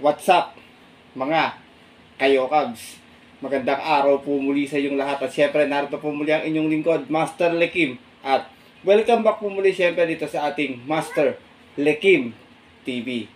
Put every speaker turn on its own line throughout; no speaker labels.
What's up, mga kayokabs? Magandang araw po muli sa inyong lahat. At syempre, narito po muli ang inyong lingkod, Master Lekim. At welcome back po muli syempre dito sa ating Master Lekim TV.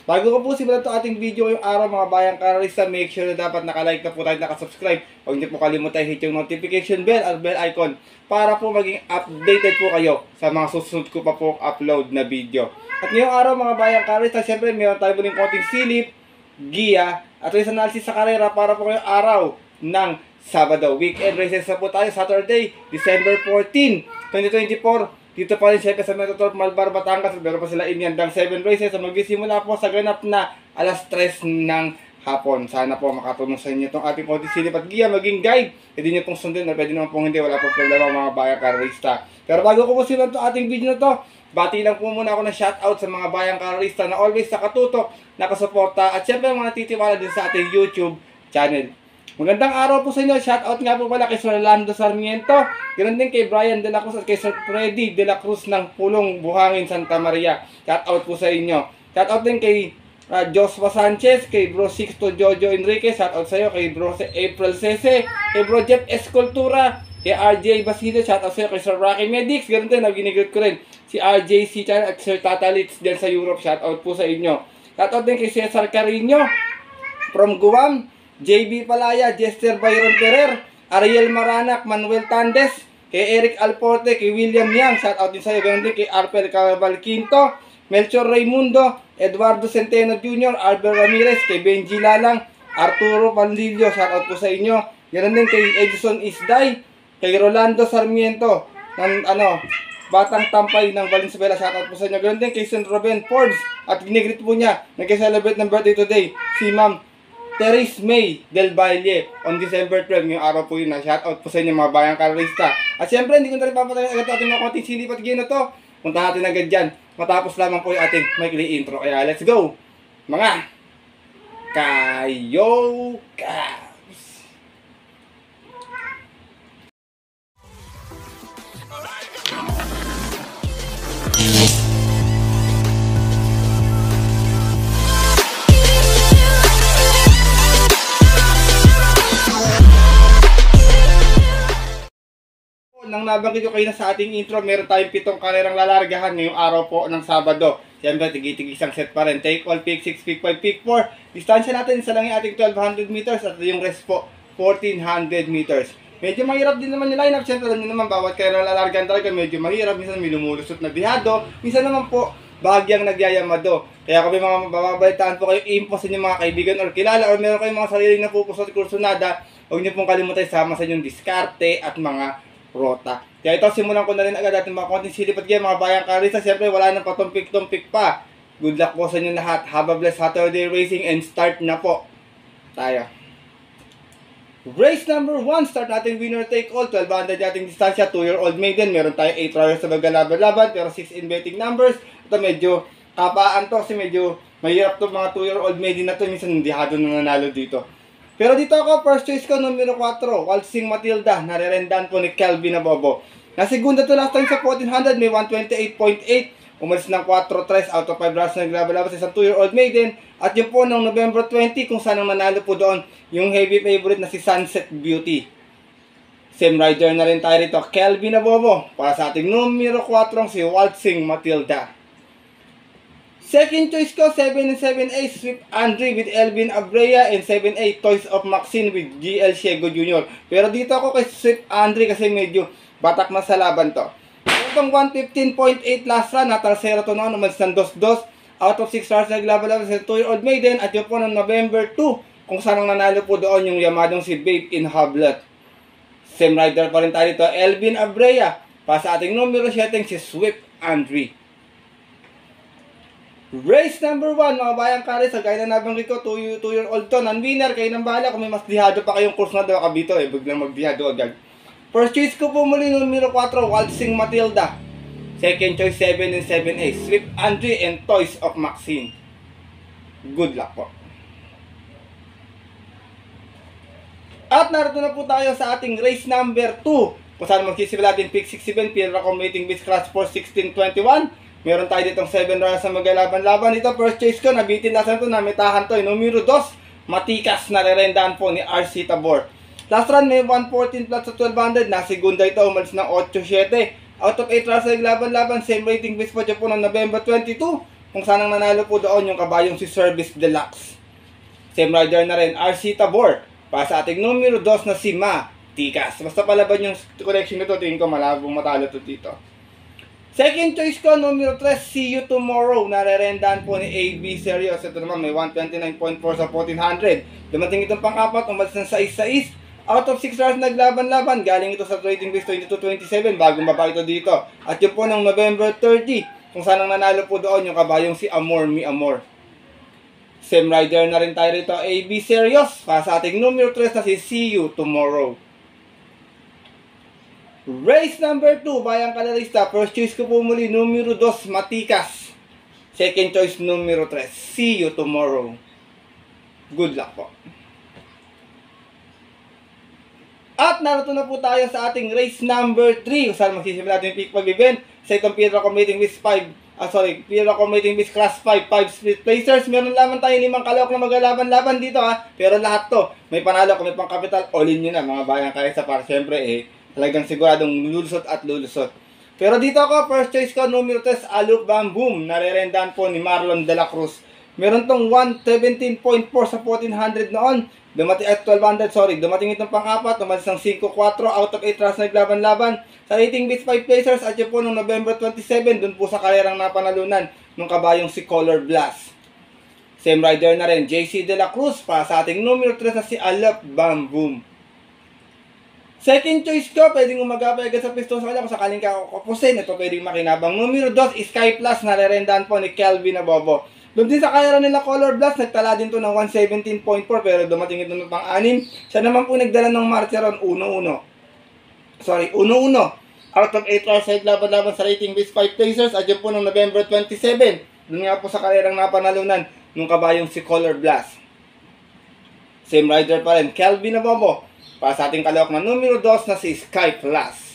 Bago ko po simulan ito ating video yung araw mga bayang karalista, make sure na dapat nakalike na po tayo, nakasubscribe. Huwag niyo po kalimutan hit yung notification bell at bell icon para po maging updated po kayo sa mga susunod ko pa po upload na video. At ngayong araw mga bayang karalista, syempre meron tayo muling konting silip, giya, at race analysis sa karera para po ngayong araw ng Sabado. Weekend races na po tayo, Saturday, December 14, 2024. Dito pa rin syempre sa Metotorp Malbar, Batangas. Meron pa sila inyandang 7 races. So magsisimula po sa ganap na alas 3 ng hapon. Sana po makatulong sa inyo itong ating konting silip at giya, maging guide. Pwede nyo pong sundin na pwede naman pong hindi. Wala pong problema mga bayang karalista. Pero bago ko po simulan itong ating video na to, bati lang po muna ako ng shoutout sa mga bayang karalista na always nakatutok, nakasuporta, at syempre mga titiwala din sa ating YouTube channel. Magandang araw po sa inyo. Shoutout nga po pala kay Sir Rolando Sarmiento. Ganoon din kay Brian De La Cruz at kay Sir Freddy De La Cruz ng Pulong Buhangin, Santa Maria. Shoutout po sa inyo. Shoutout din kay Joshua Sanchez, kay Bro Sixto Jojo Enriquez. Shoutout sa iyo kay Bro April Cese, kay Bro Jeff Escultura, kay RJ Basile. Shoutout sa iyo kay Sir Rocky Medics. Ganoon din, ginigrit ko rin si RJC Chan at Sir Tatalits din sa Europe. Shoutout po sa inyo. Shoutout din kay Cesar Carino from Guam, JB Palaya, Jester Byron Ferrer, Ariel Maranak, Manuel Tandes, kay Eric Alporte, kay William Yang, shout out din sa iyo. Ganoon din kay Arper Cabal Quinto, Melchor Raimundo, Eduardo Centeno Jr., Albert Ramirez, kay Benji Lalang, Arturo Pandillo, shout out po sa inyo. Ganoon din kay Edison Isday, kay Rolando Sarmiento ng Batang Tampay ng Valenzuela, shout out po sa inyo. Ganoon din kay St. Ruben Forbes, at ginigrit po niya, nag-celebrate ng birthday today, si Ma'am Therese May Del Valle on December 12. Ngayong araw po yun na. Shoutout po sa inyo mga bayang karalista. At syempre, hindi ko na rin papatayin agad ating mga konting silip at gino to. Punta natin agad dyan. Matapos lamang po yung ating maikli intro. Kaya let's go! Mga kayokabs! Nang nabanggit ko kayo na sa ating intro, meron tayong 7 karerang lalargahan ngayong araw po ng Sabado. Siyempre, tig-tig isang set pa rin. Take all, pick 6, pick 5, pick 4. Distansya natin, isa lang yung ating 1200 meters at yung rest po, 1400 meters. Medyo mahirap din naman yung lineup. Siyempre, alam nyo naman, bawat karerang lalargahan talaga medyo mahirap. Minsan may lumulusot na dihado. Minsan naman po, bahagyang nagyayamado. Kaya kami mga mababalitaan po kayo, info sa inyong mga kaibigan or kilala or meron kayong mga sariling napupusot at kursunada, huwag nyo pong kalimutan sama sa inyong diskarte at mga rota. Kaya ito, simulan ko na rin agad ating mga konting silip at game, mga bayang karalista. Siyempre, wala nang patumpik-tumpik pa. Good luck po sa inyo lahat. Have a blessed Saturday racing and start na po tayo. Race number 1, start natin winner take all. 1200 nating distansya, 2-year-old maiden. Meron tayo 8 riders sa magalaban-laban, pero 6 in betting numbers. Ito medyo kapaan to kasi medyo mahirap to mga 2-year-old maiden na to. Minsan hindi hado na nanalo dito. Pero dito ako, first choice ko, numero 4, Waltzing Matilda, narerendan po ni Kelvin Abobo. Na segunda to last time sa 1400, may 128.8, umalis ng 4-3 out of 5 rounds na naglaba-laba sa isang 2-year-old maiden. At yun po, noong November 20, kung saan ang nanalo po doon, yung heavy favorite na si Sunset Beauty. Same rider na rin tayo rito, Kelvin Abobo, para sa ating numero 4, si Waltzing Matilda. Second choice ko, 7 and 7A, Swift Andre with Elvin Abrea, and 7A, Toys of Maxine with GL Ciego Jr. Pero dito ako kay Swift Andre kasi medyo batak na sa laban to. Itong 115.8 last run, natalsero to noon, umalis ng 2-2, out of 6 stars naglaban-laban sa 2-year-old maiden, at yun po ng November 2, kung saan ang nanalo po doon yung yamadong si Babe in Hoblet. Same rider pa rin tayo dito, Elvin Abrea, para sa ating numero 7, si Swift Andre. Race number 1, mga bayang karalista, gaya na nabanggit ko, 2-year-old to, non-winner, kayo nang bahala, kung may mas dihado pa kayong course na daw kabito, biglang magdihado agad. First choice ko po muli, numero 4, Waltzing Matilda. Second choice, 7 and 7A, Swift Andre and Toys of Maxine. Good luck po. At narito na po tayo sa ating race number 2, kung saan magsisimula natin pick 6-7, Pierre Accommodating Beach Class for 1621. Meron tayo ditong 7 runners na maglalaban-laban. Ito, first choice ko, nabitin nasan to, namitahan to. Numero 2, Matikas, narerendahan po ni RC Tabor. Last run, may 114 plus sa 1200. Nasigunda ito, umalis ng 8-7. Out of 8 runners na naglaban-laban, same rating base po po ng November 22. Kung saan ang nanalo po doon yung kabayong si Service Deluxe. Same rider na rin, RC Tabor. Para sa ating numero 2 na si Matikas. Basta palaban yung connection nito, tingin ko malabong matalo to dito. Second choice ko, numero 3, See You Tomorrow. Narerendahan po ni AB Serios. Ito naman, may 129.4 sa 1400. Dumating itong pang-apat, umalis ng 6-6. Out of 6 runners naglaban-laban. Galing ito sa trading base 22-27. Bagong baba ito dito. At yun po ng November 30. Kung saan ang nanalo po doon yung kabayong si Amor Mi Amor. Same rider na rin tayo rito, AB Serios. Para sa ating numero 3 na si See You Tomorrow. Race number 2, Bayang Kalarista. First choice ko po muli, numero 2, Matikas. Second choice, numero 3, See You Tomorrow. Good luck po. At narito na po tayo sa ating race number 3. Kung saan magsisimula natin yung peak pag-event sa itong Piedra Commating Miss Piedra Commating Miss Class 5 split placers. Meron lamang tayo 5 kalawak na maglalaban-laban dito ha. Pero lahat to, may panalo kung may pang capital, all in nyo na mga Bayang Kalarista para syempre talagang siguradong lulusot at lulusot. Pero dito ako, first choice ko, numero 3, Aluk Bam Boom. Narerendahan po ni Marlon de la Cruz. Meron tong 117.4 sa 1400 noon. Dumating at 1200, sorry. Dumating itong pang-apat, umalis ng 5-4, out of 8 runs naglaban-laban. Sa rating beats 5 placers, at yun po noong November 27, dun po sa karerang napanalunan ng kabayong si Color Blast. Same rider na rin, JC de la Cruz, para sa ating numero 3 na si Aluk Bam Boom. Second choice ko, pwedeng umagapay agad sa piston sa kanya kung sakaling kakapusin. Ito pwedeng makinabang. Numero 2, Sky Plus, narerendahan po ni Kelvin Abobo. Doon din sa kaya nila Color Blast, nagtala din to ng 117.4 pero dumating ito ng pang-6. Siya naman po nagdala ng Marcheron 1-1. Sorry, 1-1. Out of 8 hours side laban-laban sa rating base 5 placers at yun po ng November 27. Doon nga po sa karerang napanalunan nung kabayong si Color Blast. Same rider pa rin, Kelvin Abobo. Para sa ating kalawak na numero 2 na si Sky Plus.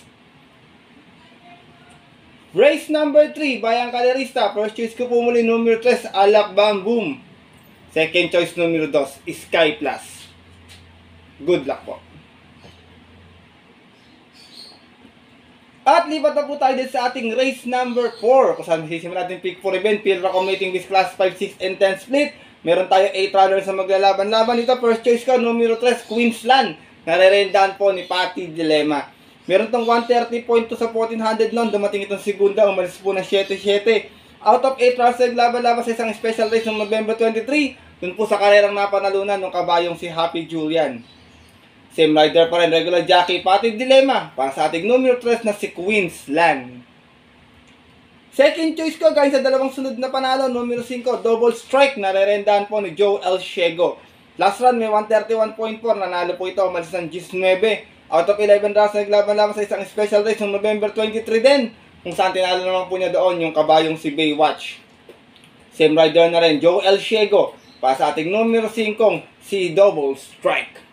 Race number 3, Bayang Kalarista. First choice ko po muli, numero 3, Aluk Bam Boom. Second choice, numero 2, Sky Plus. Good luck po. At lipat na po tayo din sa ating race number 4. Kung saan sisimula natin pick for event, Piedra Commating Miss Class 5, 6, and 10 split. Meron tayo 8 runners na maglalaban-laban. Ito, first choice ko, numero 3, Queensland. Narerendahan po ni Patty Dilemma. Meron tong 130.2 sa 1400 noon. Dumating itong segunda. Umalis po ng 7-7. Out of 8 runs naglaban-laban sa isang special race noong November 23. Dun po sa karerang napanalunan ng kabayong si Happy Julian. Same rider pa rin. Regular jockey Patty Dilemma. Para sa ating numero 3 na si Queensland. Second choice ko guys sa dalawang sunod na panalo. Numero 5. Double Strike. Narerendahan po ni Joe El Ciego. Last run may 131.4, nanalo po ito, umalis ng 19. Out of 11 runs naglaban-laban sa isang special race noong November 23 din. Kung saan tinalo naman po niya doon yung kabayong si Baywatch. Same rider na rin, Joe El Ciego. Para sa ating numero 5, si Double Strike.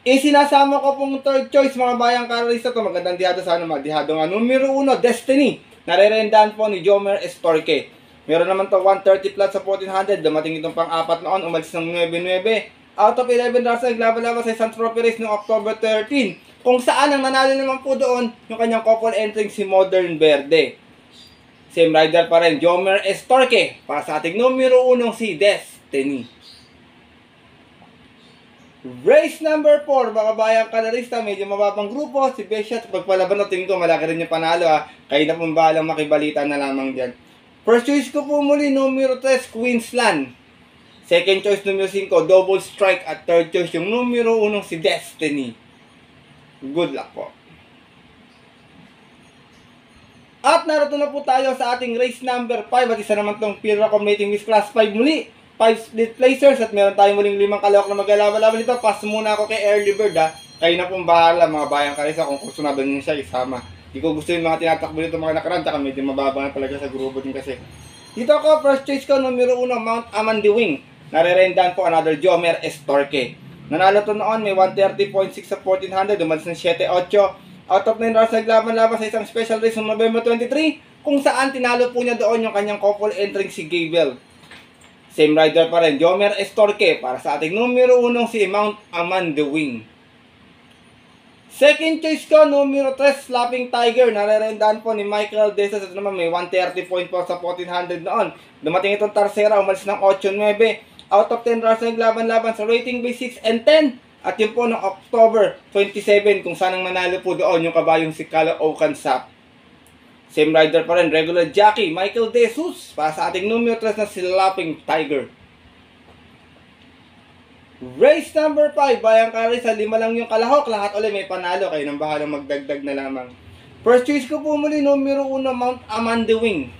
Isinasama ko pong third choice mga Bayang Kalarista to. Magandang dihado sana dihado nga. Numero 1, Destiny. Narerendahan po ni Jomer Estorque. Meron naman to 130 plus sa 1400. Dumating itong pang-apat noon. Umalis ng 9-9. Out of 11 runs naglaban-laban sa isang trophy race noong October 13. Kung saan ang nanalo naman po doon yung kanyang couple entering si Modern Verde. Same rider pa rin, Jomer Estorque. Para sa ating numero 1 si Destiny. Race number 4, mga Bayang Kalarista. Medyo mababang grupo. Si Besiat, pagpalaban na tingin ko malaki rin yung panalo ha. Kaya na pong bahalang makibalita na lamang dyan. First choice ko po muli, numero 3, Queensland. Second choice, numero 5, Double Strike. At third choice, yung numero 1, si Destiny. Good luck po. At narito na po tayo sa ating race number 5. At isa naman itong Piedra Commating Miss Class 5 muli. 5 split placers. At meron tayong muling 5 kalawak na maglalaban-laban dito. Pass muna ako kay Early Bird ha. Kayo na pong bahala mga Bayang Kalarista kung gusto na ba nyo siya isama. Hindi ko gusto yung mga tinatakbo dito mga nakaraan, tsaka medyo mababa na talaga sa grupo din kasi. Dito ako, first choice ko, numero 1, Mount Amandiwing. Narerendahan po another Jomer Estorque. Nanalo to noon, may 130.6 sa 1400, umalis ng 7-8. Out of 9 runs naglaban-laban sa isang special race noong November 23. kung saan tinalo po niya doon yung kanyang couple entering si Gable. Same rider pa rin, Jomer Estorque para sa ating numero 1 si Mount Aman the Wing. Second choice ko, numero 3, Slapping Tiger. Narerendahan po ni Michael Desas. Ito naman may 130 point po sa 1400 noon. Dumating itong Tarsera, umalis ng 8-9. Out of 10 runs na naglaban-laban sa rating base 6 and 10. At yun po ng October 27 kung saan ang nanalo po doon yung kabayong si Kalo Okansap. Same rider pa rin, regular jockey, Michael Desas. Para sa ating numero 3 na Slapping Tiger. Race number 5, Bayang Kari, sa 5 lang yung kalahok. Lahat ulit may panalo. Kayo nang bahalang magdagdag na lamang. First choice ko po muli, numero 1, Mount Aman the Wing.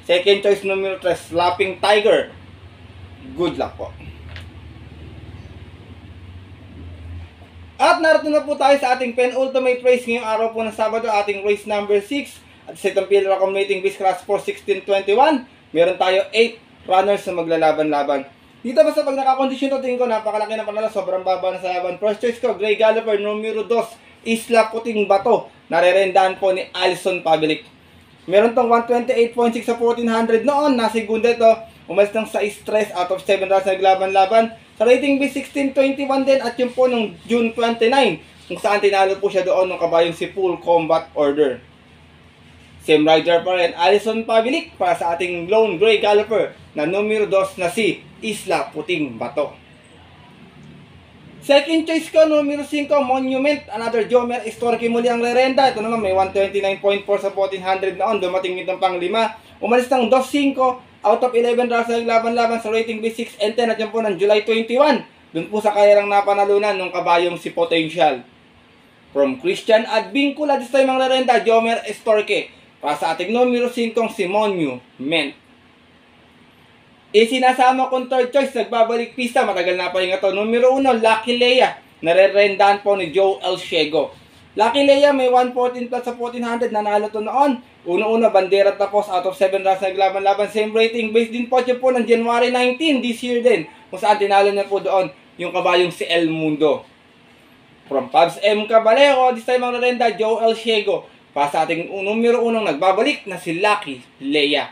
Second choice, numero 3, Slapping Tiger. Good luck po. At narito na po tayo sa ating penultimate race ngayong araw po ng Sabado, ating race number 6. At sa itong PL Accommodating Base Class 4 16-21, meron tayo 8 runners na maglalaban-laban. Dito basta pag nakakondisyon to, tingin ko napakalaki na panalo, sobrang baba na sa laban. First choice ko, Grey Galloper, numero 2, Isla Puting Bato. Narerendahan po ni Alison Pabilik. Meron tong 128.6 sa 1400 noon, nasa segunda ito. Umalis ng 6 stress out of 7 runs na naglaban-laban. Sa rating B 16-21 din at yung po nung June 29, kung saan tinalo po siya doon ng kabayong si Full Combat Order. Same rider pa rin, Alison Pabilik para sa ating Lone Grey Galloper na numero 2 na si Isla Puting Bato. Second choice ko, numero 5, Monument, another Jomer Estorque muli ang rerenda. Ito naman may 129.4 sa 1400 noon, dumating itong pang 5. Umalis ng 2-5 out of 11 runs na naglaban-laban sa rating B6 and 10 at yan po ng July 21. Doon po sa kanilang napanalunan ng kabayong si Potential. From Christian Advincula, this time ang rerenda, Jomer Estorque. Para sa ating numero 5, si Monument. Isinasama kong third choice, nagbabalik pista, matagal na pa rin ito. Numero 1, Lucky Leia, narerendahan po ni Joe Elshego. Lucky Leia may 114 plus sa 1400, nanalo to noon. Uno-uno, bandera tapos out of 7 runs na naglaban-laban. Same rating, based din po siya po ng January 19 this year din. Kung saan tinalo niya po doon yung kabayong si El Mundo. From Pabs M. Caballero, this time ang rerenda, Joe Elshego. Para sa ating numero 1 nagbabalik na si Lucky Leia.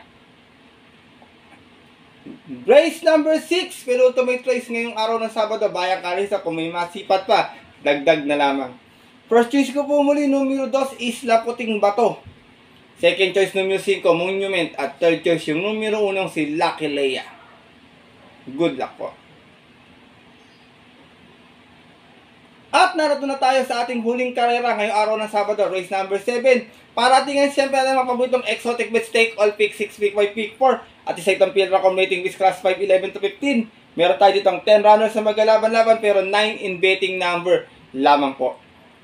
Race number 6, penultimate race ngayong araw ng Sabado, Bayang Kari, sa kung may masipat pa, dagdag na lamang. First choice ko po muli, numero 2, Isla Puting Bato. Second choice, numero 5, Monument. At third choice, yung numero 1, si Lucky Leia. Good luck po. At narito na tayo sa ating huling karera ngayong araw ng Sabado, race number 7. Paratingan siyempre natin mapabuitong exotic bet stake, all pick 6, pick 5, pick 4. At isa itong PL Accommodating Base Class 5, 11-15. Meron tayo ditong 10 runners na maglalaban-laban pero 9 in betting number lamang po.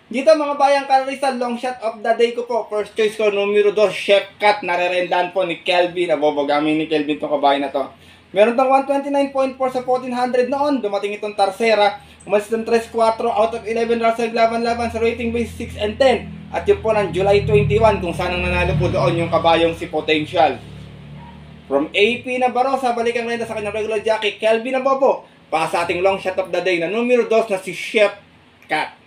Dito mga bayang kararista, long shot of the day ko po. First choice ko, numero 2, Chef Cat. Narerendahan po ni Kelvin. Nabobogamin ni Kelvin itong kabayan na to. Meron tong 129.4 sa 1400 noon. Dumating itong Tarsera. Umalis itong 3-4 out of 11 runs na naglaban-laban sa rating base 6 and 10. At yun po ng July 21 kung saan ang nanalo po doon yung kabayong si Potential. From AP na Barosa, balik ang renta sa kanyang regular jockey, Kelvin na Bobo. Para sa ating long shot of the day na numero 2 na si Chef Cat.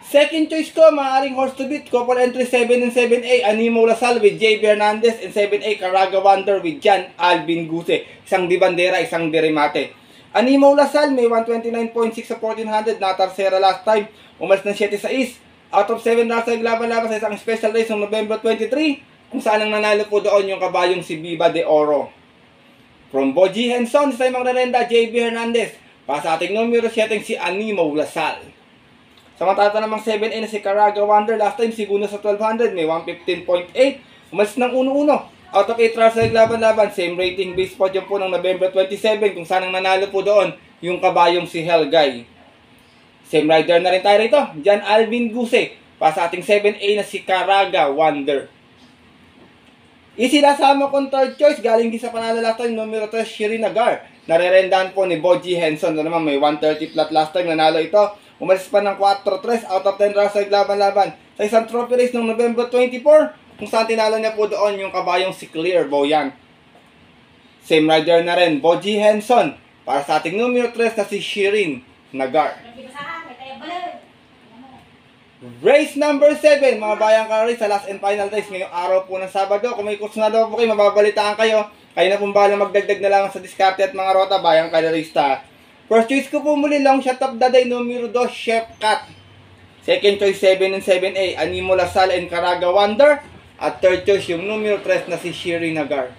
Second choice ko, maaaring horse to beat, couple entry 7 and 7A, Animo Lasal with JB Hernandez, and 7A, Caraga Wonder with Jan Alvin Guse. Isang di bandera, isang di remate. Animo Lasal may 129.6 sa 1400, natarsera last time. Umalis ng 7-6, out of 7 runs na naglaban-laban sa isang special race noong November 23. Kung saan ang nanalo po doon yung kabayong si Viva de Oro. From Boji Henson, sa imang rerenda, JB Hernandez. Para sa ating numero 7, si Animo Lasal. Samantala namang 7A na si Caraga Wonder, last time siguro sa 1200, may 115.8. Umalis ng 1-1. Out of 8 runs na naglaban-laban, same rating base po dyan po ng November 27, kung saan ang nanalo po doon yung kabayong si Helgay. Same rider na rin tayo rito, Jan Alvin Guse. Para sa ating 7A na si Caraga Wonder. Isinasama kong third choice, galing din sa panalo last time, numero 3, Shirin Nagar. Narerendahan po ni Boji Henson. Na naman may 130 flat last time, nanalo ito. Umalis pa ng 4-3 out of 10 runs sa naglaban-laban sa isang trophy race noong November 24, kung saan tinalo niya po doon yung kabayong si Clear Boyan. Same rider na rin, Boji Henson. Para sa ating numero 3 na si Shirin Nagar. Race number 7, mga bayang ka-race, sa last and final race ngayong araw po ng Sabado. Kung may kurso na daw po kayo, mababalitaan kayo. Kayo na pong bahala magdagdag na lang sa diskarte at mga rota, bayang ka-racista. First choice ko po muli, long shot of the day, numero 2, Chef Cat. Second choice, 7 and 7A, Animo Lasal and Caraga Wonder. At third choice, yung numero 3 na si Shiri Nagar.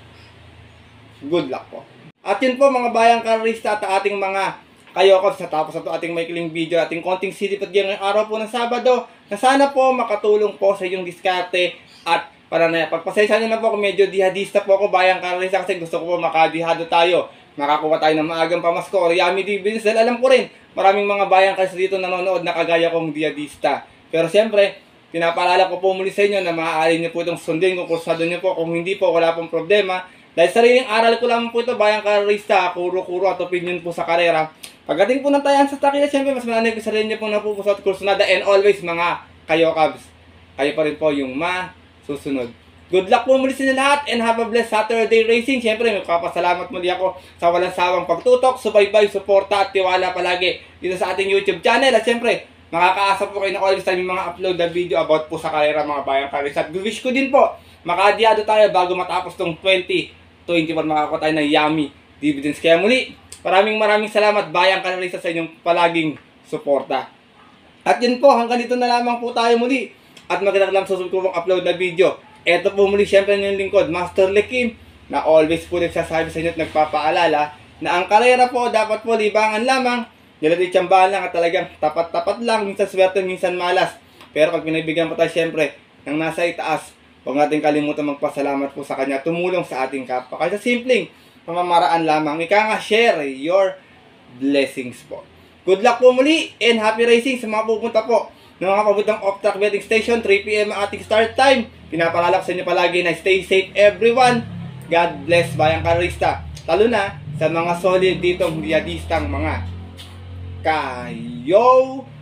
Good luck po. At yun po mga bayang ka-racista at ating mga Kayokabs, natapos na ito ating maikling video, ating konting silip at ngayong araw po ng Sabado, na sana po makatulong po sa inyong diskarte at pananaya. Pagpasensya nyo na po kung medyo dihadista po ako, bayang karalisa, kasi gusto ko po makadihado tayo. Makakuha tayo ng maagang pamasko or yummy dividends, dahil alam ko rin, maraming mga bayang karalisa dito nanonood na kagaya kong dihadista. Pero siyempre, pinapaalala ko po muli sa inyo na maaari nyo po itong sundin kung kursado nyo po. Kung hindi po, wala pong problema. Dahil sariling aral ko lang po ito, bayang karalista, kuro-kuro at opinion po sa karera. Pagdating po ng tayan sa takila, siyempre mas mananay ko sa rin niyo pong napupusot kursunada, and always mga Kayokabs, kayo pa rin po yung masusunod. Good luck po muli sa inyo lahat and have a blessed Saturday racing. Siyempre magpapasalamat muli ako sa walang sawang pagtutok, subaybay, suporta at tiwala palagi dito sa ating YouTube channel. At siyempre makakaasa po kayo na always time yung mga upload na video about po sa karera, mga bayang karera. At wish ko din po makadiyado tayo bago matapos tong 2021, makakuha tayo ng yummy dividends. Kaya muli, maraming salamat bayang ka-racista sa inyong palaging suporta. At yun po, hanggang dito na lamang po tayo muli. At magandang lang susunod ko mong upload na video. Ito po muli siyempre yung lingkod, Master Lekim, na always po nagsasabi sa inyo at nagpapaalala na ang karera po dapat po libangan lamang, nilati tiyambahan lang at talagang tapat-tapat lang, minsan swerte, minsan malas. Pero pag pinagbigyan po tayo siyempre ng nasa itaas, huwag natin kalimutan magpasalamat po sa kanya, tumulong sa ating kapwa. Kaya sa simpleng pamamaraan lamang. Ika nga, share your blessings po. Good luck po muli and happy racing sa mga pupunta po ng mga pabutang off-track betting station. 3 PM ang ating start time. Pinapalala ko sa inyo palagi na stay safe everyone. God bless bayang karista. Lalo na sa mga solid ditong diyadistang mga Kayokabs.